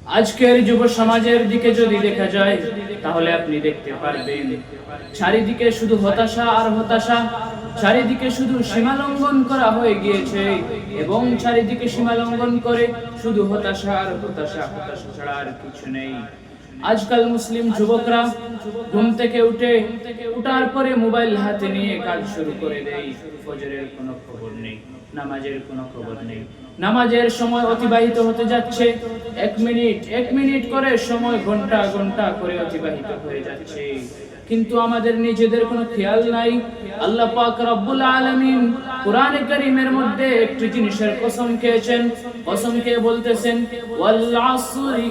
আজকের যুব সমাজের দিকে যদি দেখা যায় তাহলে আপনি দেখতে পারবেন চারিদিকে শুধু হতাশা আর হতাশা, চারিদিকে শুধু সীমা লঙ্ঘন করা হয়ে গিয়েছে এবং চারিদিকে সীমা লঙ্ঘন করে শুধু হতাশা আর হতাশা, হতাশা ছাড়া আর কিছু নেই। আজকাল মুসলিম যুবকরা ঘুম থেকে উঠার পরে মোবাইল হাতে নিয়ে কাজ শুরু করে দেয়। ফজরের কোনো খবর নেই, নামাজের কোনো খবর নেই। নামাজের সময় অতিবাহিত হতে যাচ্ছে, এক মিনিট করে সময় ঘন্টা ঘন্টা করে অতিবাহিত হয়ে যাচ্ছে, কিন্তু আমাদের নিজেদের কোনো খেয়াল নাই। আল্লাহ পাক রব্বুল আলামিন কোরআনে কারীমের মধ্যে একটি জিনিসের কসম খেয়েছেন, কসম খেয়ে বলতেছেন ওয়াল আসরি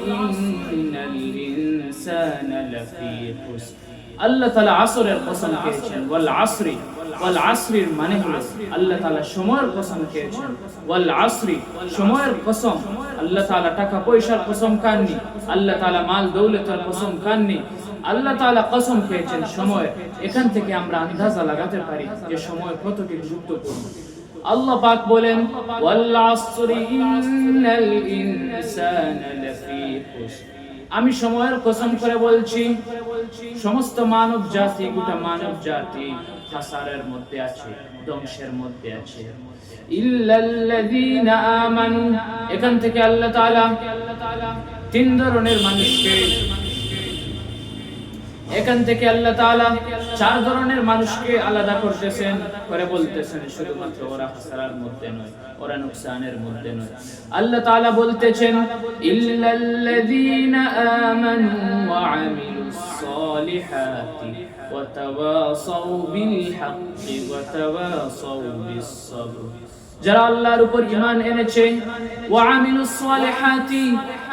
ইন্নাল ইনসানা লাফি খুসর। আল্লাহ তাআলা আসরের কসম খেয়েছেন, ওয়াল আসরি, ওয়াল আসরির মানে হলো আল্লাহ তাআলা সময়ের কসম খেয়েছেন। ওয়াল আসরি সময়ের কসম, আল্লাহ তাআলা টাকা পয়সার কসম খাননি, আল্লাহ তাআলা মাল দৌলতের কসম খাননি, আল্লাহ তাআলা কসম খেয়েছেন সময়। এখান থেকে আমরা আন্দাজা লাগাতে পারি যে সময় কতটি গুরুত্বপূর্ণ। আল্লাহ পাক বলেন ওয়াল আসরি ইন্নাল ইনসানা লাফি খুসর। আমি সময়ের কসম করে বলছি সমস্ত মানব জাতি, গোটা মানব জাতি খাসারের মধ্যে আছে, ধ্বংসের মধ্যে আছে। ইল্লাল্লাযীনা আমানু, এখান থেকে আল্লাহ তাআলা তিন ধরনের মানুষকে, এখান থেকে আল্লাহ তাআলা চার ধরনের মানুষকে আলাদা করতেছেন, করে বলতেছেন শুধুমাত্র ওরা খাসারার মধ্যে নয়, ওরা নুকসানের মধ্যে নয়। আল্লাহ তাআলা বলতেছেন ইল্লাল্লাযীনা আমানু ওয়া আমিলুস সালিহাতি ওয়া তাওয়াসাউ বিল হাক্কি ওয়া তাওয়াসাউ বিস সাবর। যারা আল্লাহর উপর ঈমান এনেছে, ওয়া আমিলুস সালিহাতি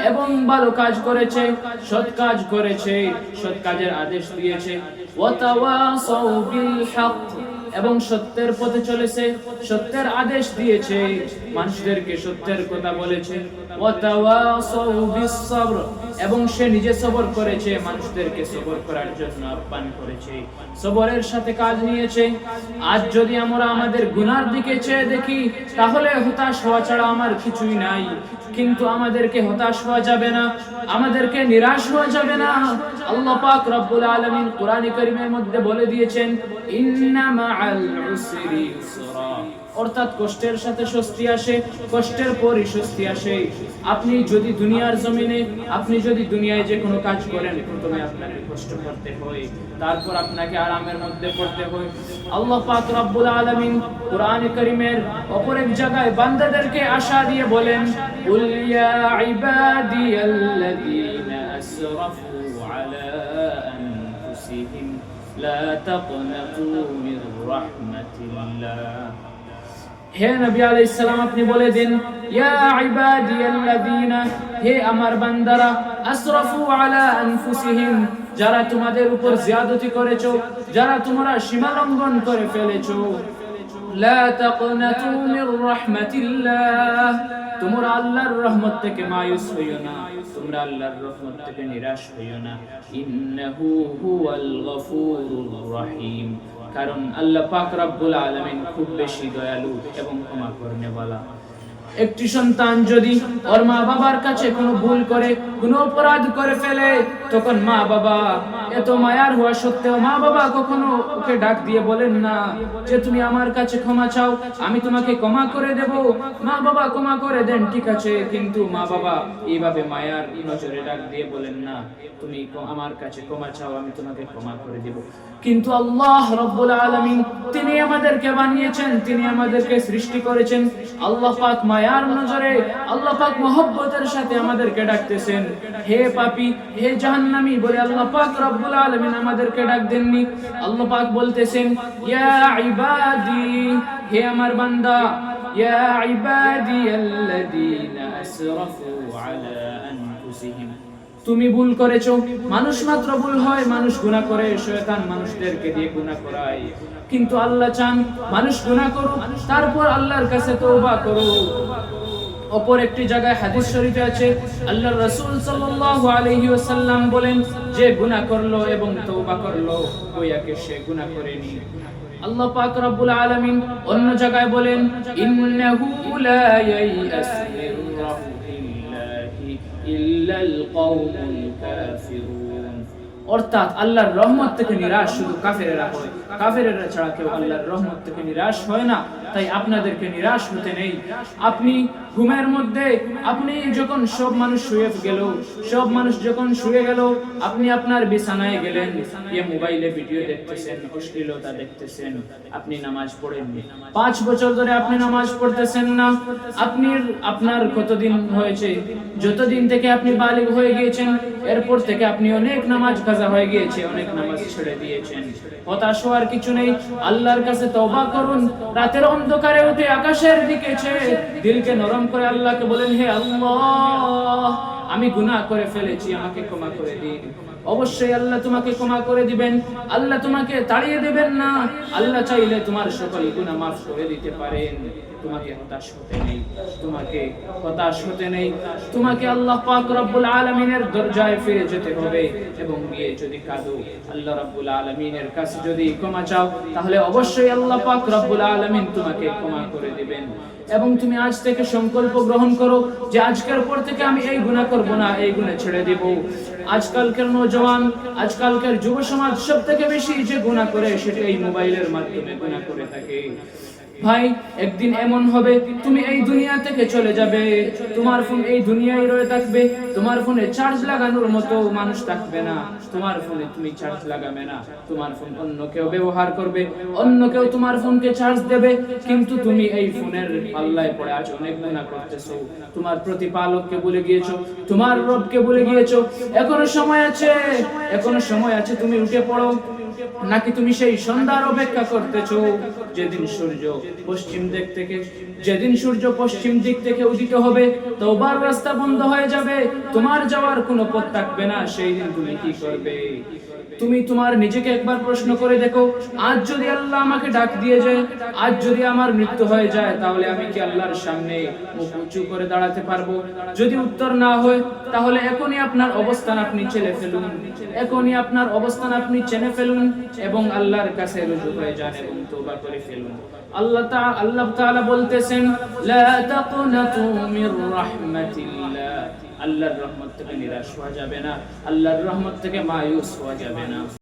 এবং ভালো কাজ করেছে, সৎ কাজ করেছে, সৎ কাজের আদেশ দিয়েছে, ওয়া তাওয়াসাউ বিল হক এবং সত্যের পথে চলেছে, সত্যের আদেশ দিয়েছে, মানুষদেরকে সত্যের কথা বলেছে, ওয়া তাওয়াসাউ বিস সাবর এবং সে নিজে সবর করেছে, মানুষদেরকে সবর করার জন্য আহ্বান করেছে, সবরের সাথে কাজ নিয়েছে। আজ যদি আমরা আমাদের গুনার দিকে চেয়ে দেখি তাহলে হতাশ হওয়া ছাড়া আমার কিছুই নাই, কিন্তু আমাদেরকে হতাশ হওয়া যাবে না, আমাদেরকে নিরাশ হওয়া যাবে না। আল্লাহ পাক রব্বুল আলামিন কোরআনে কারীমের মধ্যে বলে দিয়েছেন ইন্না মাআল উসরি ইউসরা, অর্থাৎ কষ্টের সাথে স্বস্তি আসে, কষ্টের পরই স্বস্তি আসে। আপনি যদি দুনিয়ার জমিনে, আপনি যদি দুনিয়ায় যে কোনো কাজ করেন, প্রথমে আপনাকে কষ্ট করতে হয়, তারপর আপনাকে আরামের মধ্যে পড়তে হয়। আল্লাহ পাক রব্বুল আলামিন কোরআনে কারীমের অপর এক জায়গায় বান্দাদেরকে আশা দিয়ে বলেন কুল ইয়া ইবাদিয়াল্লাযীনা আসরাফু আলা আনফুসিহিম লা তাকনাতু মির রাহমাতিল্লাহ। হে নবী আলাইহিস সালাম, আপনি বলে দিন ইয়া ইবাদিয়াল্লাযীনা, হে আমার বান্দারা, আসরাফু আলা আনফুসিহিম, যারা তোমাদের উপর জিয়াদতি করেছো, যারা তোমরা সীমা লঙ্ঘন করে ফেলেছো, লা তাকনাতু মির রাহমাতিল্লাহ, তোমরা আল্লাহর রহমত থেকে মায়ুস হইও না, তোমরা আল্লাহর রহমত থেকে নিরাশ হইও না। ইন্নাহু হুয়াল গফুরুর রহিম, কারণ আল্লাহ পাক রব্বুল আলামিন খুব বেশি দয়ালু এবং ক্ষমা করনেওয়ালা। একটি সন্তান যদি ওর মা বাবার কাছে কোনো ভুল করে, কোনো অপরাধ করে ফেলে, তখন মা বাবা এত মায়ার হওয়া সত্ত্বেও মা বাবা কখনো ওকে ডাক দিয়ে বলেন না যে তুমি আমার কাছে ক্ষমা চাও, আমি তোমাকে ক্ষমা করে দেব। মা বাবা ক্ষমা করে দেন, ঠিক আছে, কিন্তু মা বাবা এইভাবে মায়ার নজরে ডাক দিয়ে বলেন না তুমি আমার কাছে ক্ষমা চাও, আমি তোমাকে ক্ষমা করে দেব। কিন্তু আল্লাহ রব্বুল আলামিন, তিনি আমাদেরকে বানিয়েছেন, তিনি আমাদেরকে সৃষ্টি করেছেন। আল্লাহ পাক মায়ার নজরে, আল্লাহ পাক মহব্বতের সাথে আমাদেরকে ডাকতেছেন হে পাপী, হে জাহান্নামী বলে আল্লাহ পাক রব্বুল আলামিন আমাদেরকে ডাক দেননি। আল্লাহ পাক বলতেছেন ইয়া ইবাদি, হে আমার বান্দা, ইয়া ইবাদিয়াল্লাযীনা আসরাফু আলা আনফুসিহিম, তুমি ভুল করেছো। মানুষ মাত্র ভুল হয়, মানুষ গুনাহ করে, শয়তান মানুষদেরকে দিয়ে গুনাহ করায়, কিন্তু আল্লাহ চান মানুষ গুনাহ করুক, তারপর আল্লাহর কাছে তওবা করো। অপর একটি জায়গায় হাদিস শরীফে আছে আল্লাহর রাসূল সাল্লাল্লাহু আলাইহি ওয়াসাল্লাম বলেন যে গুনাহ করলো এবং তওবা করলো গোয়াকে সে গুনাহ করেনি। আল্লাহ পাক রব্বুল আলামিন অন্য জায়গায় বলেন ইন্নাহু লা ইয়াইয়াসু মির রাহমাতিল্লাহি ইল্লাল কওমুল কাফিরুন। অর্থাৎ আল্লাহর রহমত থেকে নিরাশ শুধু কাফেরেরা হয়, কাফেরেরা ছাড়া কেউ আল্লাহর রহমত থেকে নিরাশ হয় না। তাই আপনাদেরকে নিরাশ হতে নেই। আপনি ঘুমের মধ্যে, আপনি যখন সব মানুষ শুয়ে গেল, সব মানুষ যখন শুয়ে গেল, আপনি আপনার বিছানায় গেলেন, গিয়ে মোবাইলে ভিডিও দেখতেছেন, অশ্লীলতা দেখতেছেন, আপনি নামাজ পড়েননি। 5 বছর ধরে আপনি নামাজ পড়তেছেন না। আপনার কতদিন হয়েছে? যতদিন থেকে আপনি বালিগ হয়ে গিয়েছেন, এরপর থেকে আপনি অনেক নামাজ কাজা হয়ে গিয়েছে, অনেক নামাজ ছেড়ে দিয়েছেন। হতাশ হওয়ার কিছু নেই, আল্লাহর কাছে তওবা করুন। রাতের অন্ধকারে উঠে আকাশের দিকে চেয়ে দিলকে নরম করে আল্লাহকে বলেন, হে আল্লাহ, আমি গুনাহ করে ফেলেছি, আমাকে ক্ষমা করে দিন। অবশ্যই আল্লাহ তোমাকে ক্ষমা করে দিবেন, আল্লাহ তোমাকে তাড়িয়ে দিবেন না। আল্লাহ চাইলে তোমার সকল গুনাহ মাফ করে দিতে পারেন। তোমাকে হতাশ হতে নেই, তোমাকে হতাশ হতে নেই। তোমাকে আল্লাহ পাক রব্বুল আলামিনের দরজায় ফিরে যেতে হবে এবং গিয়ে যদি কাঁদো, আল্লাহ রব্বুল আলামিনের কাছে যদি ক্ষমা চাও, তাহলে অবশ্যই আল্লাহ পাক রব্বুল আলামিন তোমাকে ক্ষমা করে দিবেন। এবং তুমি আজ থেকে সংকল্প গ্রহণ করো যে আজকের পর থেকে আমি এই গুনাহ করব না, এই গুনাহ ছেড়ে দেব। আজকালকার নওজওয়ান, আজকালকার যুব সমাজ সবথেকে বেশি যে গুনাহ করে সেটা এই মোবাইলের মাধ্যমে গুনাহ করে থাকে। ভাই, একদিন এমন হবে তুমি এই দুনিয়া থেকে চলে যাবে, তোমার ফোন এই দুনিয়ায় রয়ে থাকবে, তোমার ফোনে চার্জ লাগানোর মতো মানুষ থাকবে না, তোমার ফোনে তুমি চার্জ লাগাবে না, তোমার ফোন অন্য কেউ ব্যবহার করবে, অন্য কেউ তোমার ফোনকে চার্জ দেবে, কিন্তু তুমি এই ফোনের পাল্লায় পড়ে আছো, অনেক গুনাহ করতেছো, তোমার প্রতিপালককে ভুলে গিয়েছো, তোমার রবকে ভুলে গিয়েছো। এখনো সময় আছে, এখনো সময় আছে, তুমি উঠে পড়ো। নাকি তুমি সেই সন্ধ্যার অপেক্ষা করতেছো যেদিন সূর্য পশ্চিম দিক থেকে উদিত হবে, তওবার রাস্তা বন্ধ হয়ে যাবে, তোমার যাওয়ার কোনো পথ থাকবে না, সেই দিন তুমি কি করবে? তুমি তোমার নিজেকে একবার প্রশ্ন করে দেখো, আজ যদি আল্লাহ আমাকে ডাক দিয়ে যায়, আজ যদি আমার মৃত্যু হয়ে যায়, তাহলে আমি কি আল্লাহর সামনে মুখ উঁচু করে দাঁড়াতে পারবো? যদি উত্তর না হয়, তাহলে এখনই আপনার অবস্থান আপনি চেনে ফেলুন, এখনই আপনার অবস্থান আপনি চেনে ফেলুন এবং আল্লাহর কাছে রুজু হয়ে যান এবং তওবা করে ফেলুন। আল্লাহ তাআলা বলতেছেন, লা তাকনাতু মির রাহমাতিল্লাহ। আল্লাহর রহমত থেকে নিরাশ হওয়া যাবে না, আল্লাহর রহমত থেকে মায়ুস হওয়া যাবে না।